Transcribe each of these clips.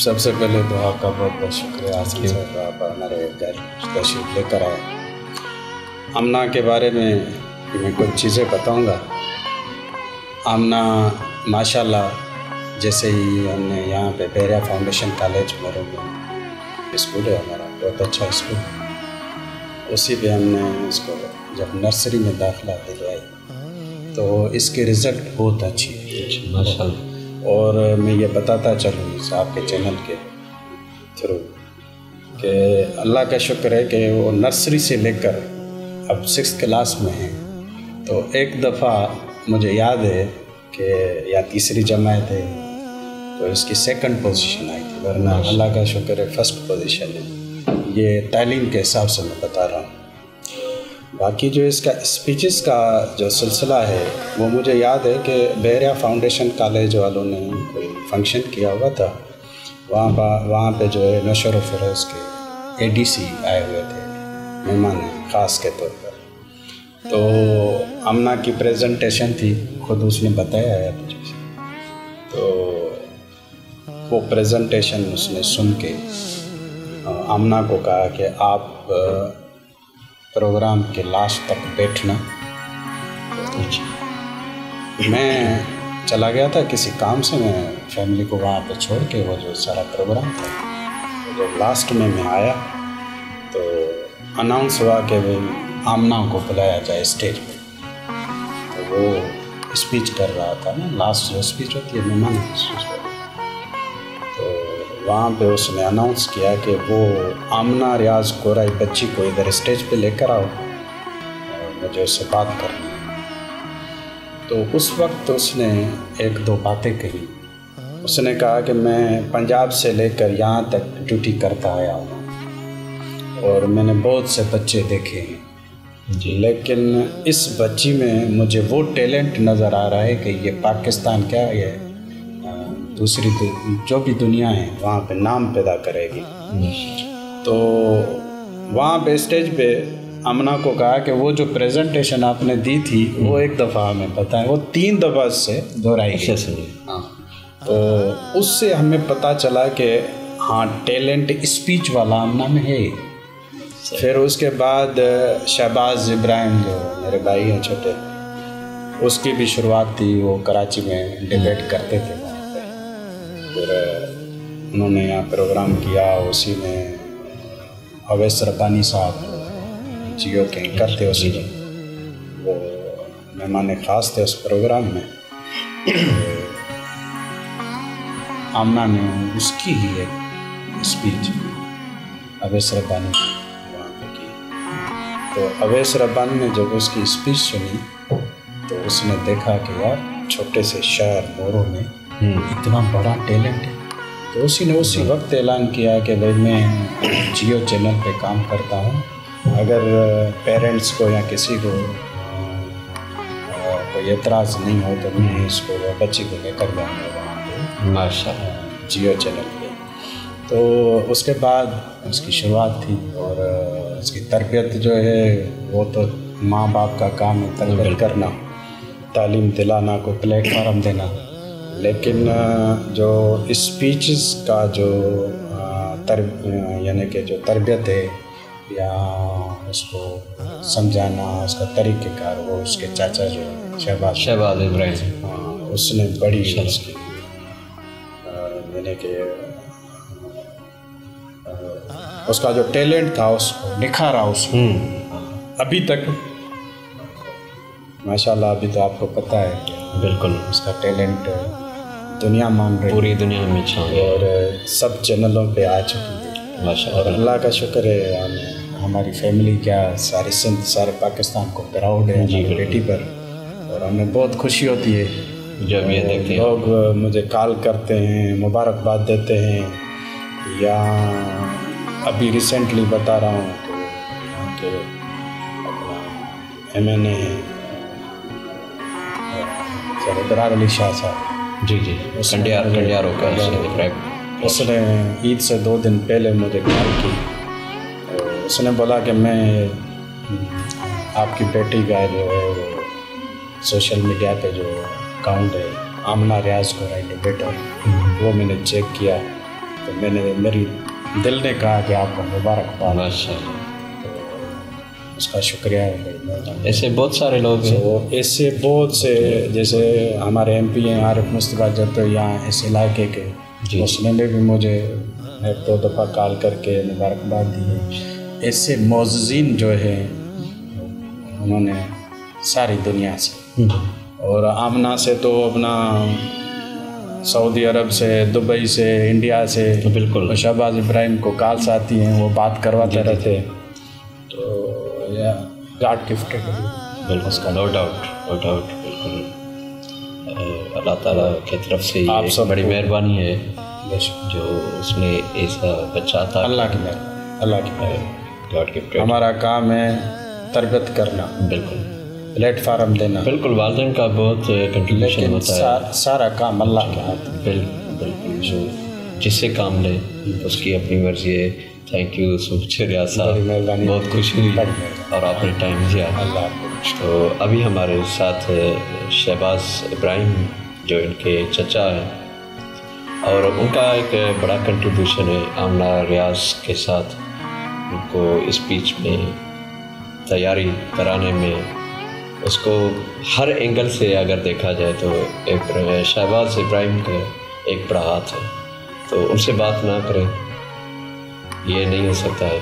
سب سے پہلے تو آپ کا بہت بہت شکریہ حاصل صاحب، آپ ہمارے گھر تشریف لے کر آئے۔ آمنہ کے بارے میں کچھ چیزیں بتاؤں گا۔ آمنہ ماشاءاللہ، جیسے ہی ہم نے یہاں پہ بحریہ فاؤنڈیشن کالج میرے اسکول ہے ہمارا، بہت اچھا اسکول، اسی پہ ہم نے اس کو جب نرسری میں داخلہ دلوائی تو اس کی رزلٹ بہت اچھی ہے ماشاءاللہ۔ اور میں یہ بتاتا چلوں آپ کے چینل کے تھرو کہ اللہ کا شکر ہے کہ وہ نرسری سے لے کر اب 6th کلاس میں ہیں۔ تو ایک دفعہ مجھے یاد ہے کہ یا تیسری جماعت ہے تو اس کی 2nd پوزیشن آئی تھی، ورنہ اللہ کا شکر ہے 1st پوزیشن ہے۔ یہ تعلیم کے حساب سے میں بتا رہا ہوں۔ باقی جو اس کا اسپیچز کا جو سلسلہ ہے وہ مجھے یاد ہے کہ بحریہ فاؤنڈیشن کالج والوں نے کوئی فنکشن کیا ہوا تھا، وہاں پہ جو ہے نشر و فروز کے ADC آئے ہوئے تھے مہمان خاص کے طور پر۔ تو آمنہ کی پریزنٹیشن تھی، خود اس نے بتایا ہے مجھے، تو وہ پریزنٹیشن اس نے سن کے آمنہ کو کہا کہ آپ پروگرام کے لاسٹ تک بیٹھنا۔ میں چلا گیا تھا کسی کام سے، میں فیملی کو وہاں پہ چھوڑ کے وہ جو سارا پروگرام تھا، جب لاسٹ میں آیا تو اناؤنس ہوا کہ آمنہ کو بلایا جائے اسٹیج پہ۔ تو وہ اسپیچ کر رہا تھا نا، لاسٹ جو اسپیچ ہوتی ہے مہمان کی اسپیچ، تو وہاں پہ اس نے اناؤنس کیا کہ وہ آمنہ ریاض کورائی بچی کو ادھر اسٹیج پہ لے کر آؤ اور مجھے اس سے بات کرنی ہے۔ تو اس وقت اس نے 1-2 باتیں کہی۔ اس نے کہا کہ میں پنجاب سے لے کر یہاں تک ڈیوٹی کرتا آیا ہوں اور میں نے بہت سے بچے دیکھے ہیں جی، لیکن اس بچی میں مجھے وہ ٹیلنٹ نظر آ رہا ہے کہ یہ پاکستان کیا ہے، دوسری جو بھی دنیا ہے وہاں پہ نام پیدا کرے گی۔ تو وہاں پہ اسٹیج پہ آمنہ کو کہا کہ وہ جو پریزنٹیشن آپ نے دی تھی وہ ایک دفعہ ہمیں بتائیں، وہ 3 دفعہ سے دہرائی گئی۔ ہاں، تو اس سے ہمیں پتہ چلا کہ ہاں ٹیلنٹ اسپیچ والا آمنہ میں ہے۔ پھر اس کے بعد شہباز ابراہیم جو میرے بھائی ہیں چھوٹے، اس کی بھی شروعات تھی، وہ کراچی میں ڈیبیٹ کرتے تھے وہاں پہ، پھر انہوں نے یہاں پروگرام کیا، اسی میں اویس ربانی صاحب جیو کے اینکر تھے، اسی میں وہ مہمان خاص تھے اس پروگرام میں۔ آمنہ نے اس کی ہی ایک اسپیچ اویس ربانی وہاں پہ کی۔ تو اویس ربانی نے جب اس کی اسپیچ سنی تو اس نے دیکھا کہ یار چھوٹے سے شہر مورو میں اتنا بڑا ٹیلنٹ ہے، تو اسی وقت اعلان کیا کہ بھائی میں جیو چینل پہ کام کرتا ہوں، اگر پیرنٹس کو یا کسی کو کوئی اعتراض نہیں ہو تو میں اس کو بچی کو لے کر جاؤں گا وہاں پہ ماشاءاللہ جیو چینل پہ۔ تو اس کے بعد اس کی شروعات تھی، اور اس کی تربیت جو ہے وہ تو ماں باپ کا کام ہے، تربیت کرنا، تعلیم دلانا، کوئی پلیٹ فارم دینا، لیکن جو اسپیچز کا جو یعنی کہ جو تربیت ہے یا اس کو سمجھانا، اس کا طریقہ کار، وہ اس کے چاچا جو شہباز ابراہیم، اس نے بڑی اس کی یعنی کہ اس کا جو ٹیلنٹ تھا اس کو نکھارا، اس کو ابھی تک ماشاءاللہ، ابھی تو آپ کو پتہ ہے بالکل اس کا ٹیلنٹ دنیا مان رہی، پوری دنیا میں اور سب چینلوں پہ آ چکی ہے ماشاءاللہ۔ اور اللہ کا شکر ہے ہماری فیملی کیا ساری سندھ سارے پاکستان کو پراؤڈ ہے ہماری بیٹی پر، اور ہمیں بہت خوشی ہوتی ہے جب یہ دیکھتے ہیں لوگ مجھے کال کرتے ہیں، مبارکباد دیتے ہیں، یا ابھی ریسنٹلی بتا رہا ہوں کہ اپنا MNA ہیں سر ابرار علی شاہ صاحب، جی کنڈیار ہو کر اس نے عید سے 2 دن پہلے مجھے کال کی، اس نے بولا کہ میں آپ کی بیٹی کا جو ہے وہ سوشل میڈیا پہ جو اکاؤنٹ ہے آمنہ ریاض کورائی ڈیبیٹر، وہ میں نے چیک کیا تو میری دل نے کہا کہ آپ کو مبارکباد. ماشاء اللہ. اس کا شکریہ ہے. ایسے بہت سارے لوگ ہیں, ایسے بہت سے, جیسے ہمارے ایم پی ہیں عارف مصطفیٰ جب یہاں اس علاقے کے, اس نے بھی مجھے 2 دفعہ کال کر کے مبارکباد دی ہے. ایسے معززین جو ہیں انہوں نے ساری دنیا سے, اور آمنہ سے تو اپنا سعودی عرب سے, دبئی سے, انڈیا سے, بالکل شہباز ابراہیم کو کالس آتی ہیں, وہ بات کرواتے رہتے ہیں. تو گاڈ گفٹڈ, بالکل, نو ڈاؤٹ. بالکل اللہ تعالیٰ کی طرف سے آپ سب بڑی مہربانی ہے جو اس نے ایسا بچہ عطا. اللہ کی مہربانی, اللہ کی مہربانی. God gifted. ہمارا کام ہے تربیت کرنا, بالکل پلیٹ فارم دینا. بالکل, والدین کا بہت کنٹریبیوشن ہوتا ہے. سارا کام اللہ کے ہاتھ. بالکل, جو جس سے کام لے اس کی اپنی مرضی ہے. تھینک یو سو مچ ریاض صاحب, بہت خوشی ہوئی اور آپ نے ٹائم دیا. تو ابھی ہمارے ساتھ شہباز ابراہیم جو ان کے چچا ہیں, اور ان کا ایک بڑا کنٹریبیوشن ہے آمنہ ریاض کے ساتھ. ان کو اسپیچ میں تیاری کرانے میں, اس کو ہر اینگل سے اگر دیکھا جائے تو ایک شہباز ابراہیم کا ایک بڑا ہاتھ ہے. تو ان سے بات نہ کریں یہ نہیں ہو سکتا ہے.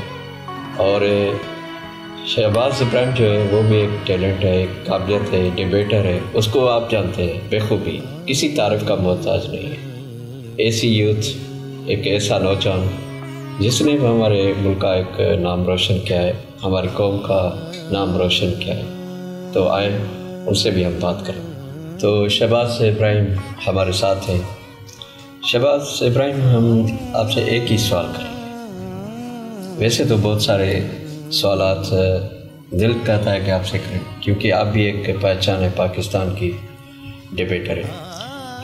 اور شہباز ابراہیم جو ہے وہ بھی ایک ٹیلنٹ ہے, ایک قابلیت ہے, ڈیبیٹر ہے. اس کو آپ جانتے ہیں بخوبی, کسی تعریف کا محتاج نہیں ہے. ایسی یوتھ, ایک ایسا نوجوان جس نے ہمارے ملک کا ایک نام روشن کیا ہے, ہماری قوم کا نام روشن کیا ہے. تو آئیں ان سے بھی ہم بات کریں. تو شہباز ابراہیم ہمارے ساتھ ہیں. شہباز ابراہیم, ہم آپ سے ایک ہی سوال کریں. ویسے تو بہت سارے سوالات دل کہتا ہے کہ آپ سے کریں, کیونکہ آپ بھی ایک پہچان ہے پاکستان کی, ڈیبیٹر ہے.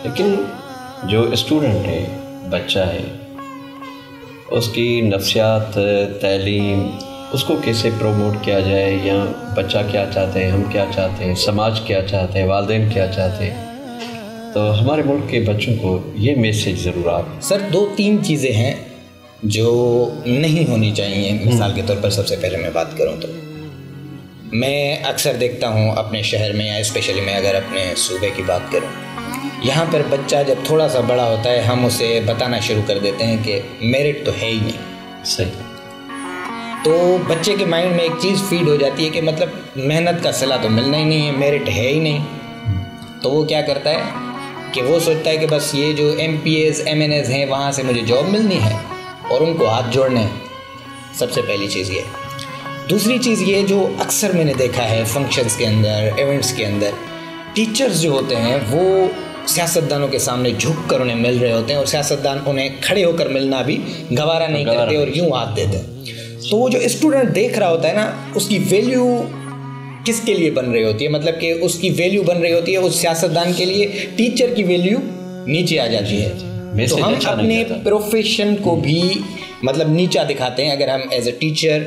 لیکن جو اسٹوڈنٹ ہے, بچہ ہے, اس کی نفسیات, تعلیم, اس کو کیسے پروموٹ کیا جائے, یا بچہ کیا چاہتے ہیں, ہم کیا چاہتے ہیں, سماج کیا چاہتے ہیں, والدین کیا چاہتے ہیں, تو ہمارے ملک کے بچوں کو یہ میسیج ضرور آپ. سر 2-3 چیزیں ہیں جو نہیں ہونی چاہیے. مثال کے طور پر سب سے پہلے میں بات کروں تو میں اکثر دیکھتا ہوں اپنے شہر میں, یا اسپیشلی میں اگر اپنے صوبے کی بات کروں, یہاں پر بچہ جب تھوڑا سا بڑا ہوتا ہے ہم اسے بتانا شروع کر دیتے ہیں کہ میرٹ تو ہے ہی نہیں. صحیح. تو بچے کے مائنڈ میں ایک چیز فیڈ ہو جاتی ہے کہ مطلب محنت کا صلہ تو ملنا ہی نہیں ہے, میرٹ ہے ہی نہیں. تو وہ کیا کرتا ہے کہ وہ سوچتا ہے کہ بس یہ جو MPs, MNAs ہیں, وہاں سے مجھے جاب ملنی ہے اور ان کو ہاتھ جوڑنے ہیں. سب سے پہلی چیز یہ. دوسری چیز یہ جو اکثر میں نے دیکھا ہے فنکشنز کے اندر, ایونٹس کے اندر, ٹیچرز جو ہوتے ہیں وہ سیاستدانوں کے سامنے جھک کر انہیں مل رہے ہوتے ہیں, اور سیاستدان انہیں کھڑے ہو کر ملنا بھی گوارا نہیں کرتے اور یوں ہاتھ دیتے ہیں. تو وہ جو اسٹوڈنٹ دیکھ رہا ہوتا ہے نا, اس کی ویلیو کس کے لیے بن رہی ہوتی ہے, مطلب کہ اس کی ویلیو بن رہی ہوتی ہے اس سیاستدان کے لیے, ٹیچر کی ویلیو نیچے آ جاتی ہے. تو ہم اپنے پروفیشن کو بھی مطلب نیچا دکھاتے ہیں اگر ہم ایز اے ٹیچر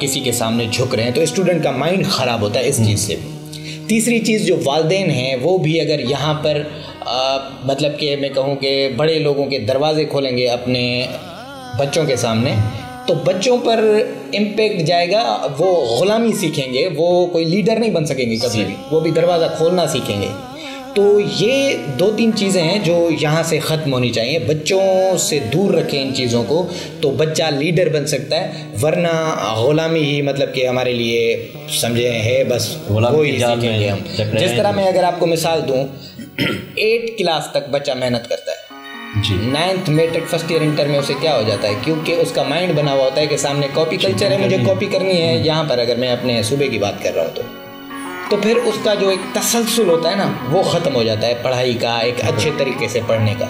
کسی کے سامنے جھک رہے ہیں, تو اسٹوڈنٹ کا مائنڈ خراب ہوتا ہے اس چیز سے. تیسری چیز جو والدین ہیں وہ بھی اگر یہاں پر مطلب کہ میں کہوں کہ بڑے لوگوں کے دروازے کھولیں گے اپنے بچوں کے سامنے, تو بچوں پر امپیکٹ جائے گا, وہ غلامی سیکھیں گے, وہ کوئی لیڈر نہیں بن سکیں گے کبھی بھی, وہ بھی دروازہ کھولنا سیکھیں گے. تو یہ 2-3 چیزیں ہیں جو یہاں سے ختم ہونی چاہیے. بچوں سے دور رکھیں ان چیزوں کو, تو بچہ لیڈر بن سکتا ہے, ورنہ غلامی ہی مطلب کہ ہمارے لیے سمجھے ہے بس وہی سیکھیں گے ہم. جس طرح میں اگر آپ کو مثال دوں, 8 کلاس تک بچہ محنت کرتا ہے, 9th matric first year inter میں اسے کیا ہو جاتا ہے, کیونکہ اس کا مائنڈ بنا ہوا ہوتا ہے کہ سامنے کاپی کلچر ہے, مجھے کاپی کرنی ہے. یہاں پر اگر میں اپنے صوبے کی بات کر رہا ہوں تو پھر اس کا جو ایک تسلسل ہوتا ہے نا وہ ختم ہو جاتا ہے پڑھائی کا, ایک اچھے طریقے سے پڑھنے کا.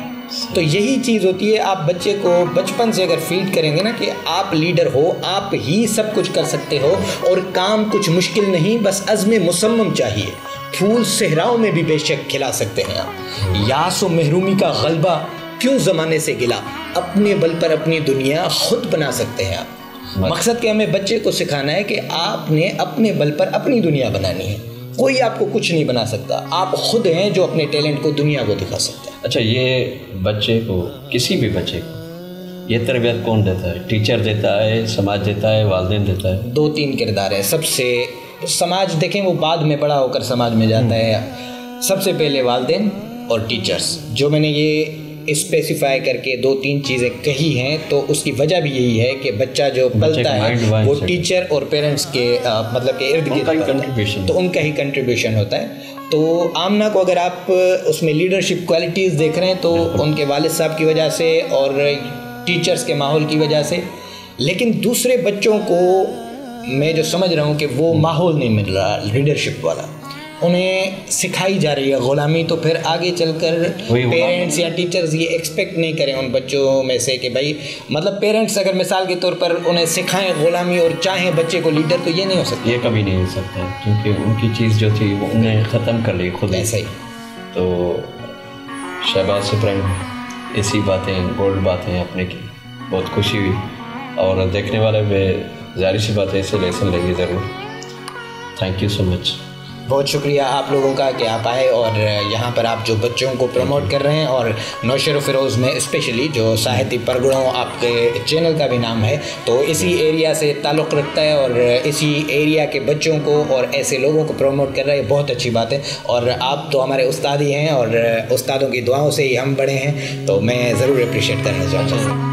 تو یہی چیز ہوتی ہے, آپ بچے کو بچپن سے اگر فیڈ کریں گے نا کہ آپ لیڈر ہو, آپ ہی سب کچھ کر سکتے ہو, اور کام کچھ مشکل نہیں, بس عزم مصمم چاہیے. پھول صحراؤں میں بھی بے شک کھلا سکتے ہیں آپ. یاس و محرومی کا غلبہ کیوں زمانے سے گلا, اپنے بل پر اپنی دنیا خود بنا سکتے ہیں آپ. مقصد کہ ہمیں بچے کو سکھانا ہے کہ آپ نے اپنے بل پر اپنی دنیا بنانی ہے, کوئی آپ کو کچھ نہیں بنا سکتا, آپ خود ہیں جو اپنے ٹیلنٹ کو دنیا کو دکھا سکتے ہیں. اچھا, یہ بچے کو, کسی بھی بچے کو یہ تربیت کون دیتا ہے؟ ٹیچر دیتا ہے، سماج دیتا ہے، والدین دیتا ہے؟ 2-3 کردار ہے. سب سے سماج دیکھیں وہ بعد میں بڑا ہو کر سماج میں جاتا ہے. سب سے پہلے والدین اور ٹیچرز. جو میں نے یہ اسپیسیفائی کر کے 2-3 چیزیں کہی ہیں تو اس کی وجہ بھی یہی ہے کہ بچہ جو پلتا ہے وہ ٹیچر اور پیرنٹس کے مطلب کہ ارد گرد، تو ان کا ہی کنٹریبیوشن ہوتا ہے. تو آمنہ کو اگر آپ اس میں لیڈرشپ کوالٹیز دیکھ رہے ہیں تو ان کے والد صاحب کی وجہ سے اور ٹیچرز کے ماحول کی وجہ سے. لیکن دوسرے بچوں کو میں جو سمجھ رہا ہوں کہ وہ ماحول نہیں مل رہا لیڈرشپ والا، انہیں سکھائی جا رہی ہے غلامی. تو پھر آگے چل کر پیرنٹس یا ٹیچرز یہ ایکسپیکٹ نہیں کریں ان بچوں میں سے کہ بھائی مطلب پیرنٹس اگر مثال کے طور پر انہیں سکھائیں غلامی اور چاہیں بچے کو لیڈر، تو یہ نہیں ہو سکتا. یہ کبھی نہیں ہو سکتا کیونکہ ان کی چیز جو تھی وہ انہیں ختم کر لی خود. ایسا ہی. تو شہباز سپریم ایسی باتیں گولڈ باتیں اپنے کی بہت خوشی ہوئی، اور دیکھنے والے میں ظاہر سی بات ہے اسے لیسن لیں گے ضرور. تھینک یو سو مچ. بہت شکریہ آپ لوگوں کا کہ آپ آئے اور یہاں پر آپ جو بچوں کو پروموٹ کر رہے ہیں، اور نوشر و فیروز میں اسپیشلی جو ساہتی پرگڑوں آپ کے چینل کا بھی نام ہے، تو اسی ایریا سے تعلق رکھتا ہے اور اسی ایریا کے بچوں کو اور ایسے لوگوں کو پروموٹ کر رہے ہیں. بہت اچھی بات ہے. اور آپ تو ہمارے استاد ہی ہیں اور استادوں کی دعاؤں سے ہی ہم بڑے ہیں، تو میں ضرور اپریشیٹ کرنا چاہتا ہوں.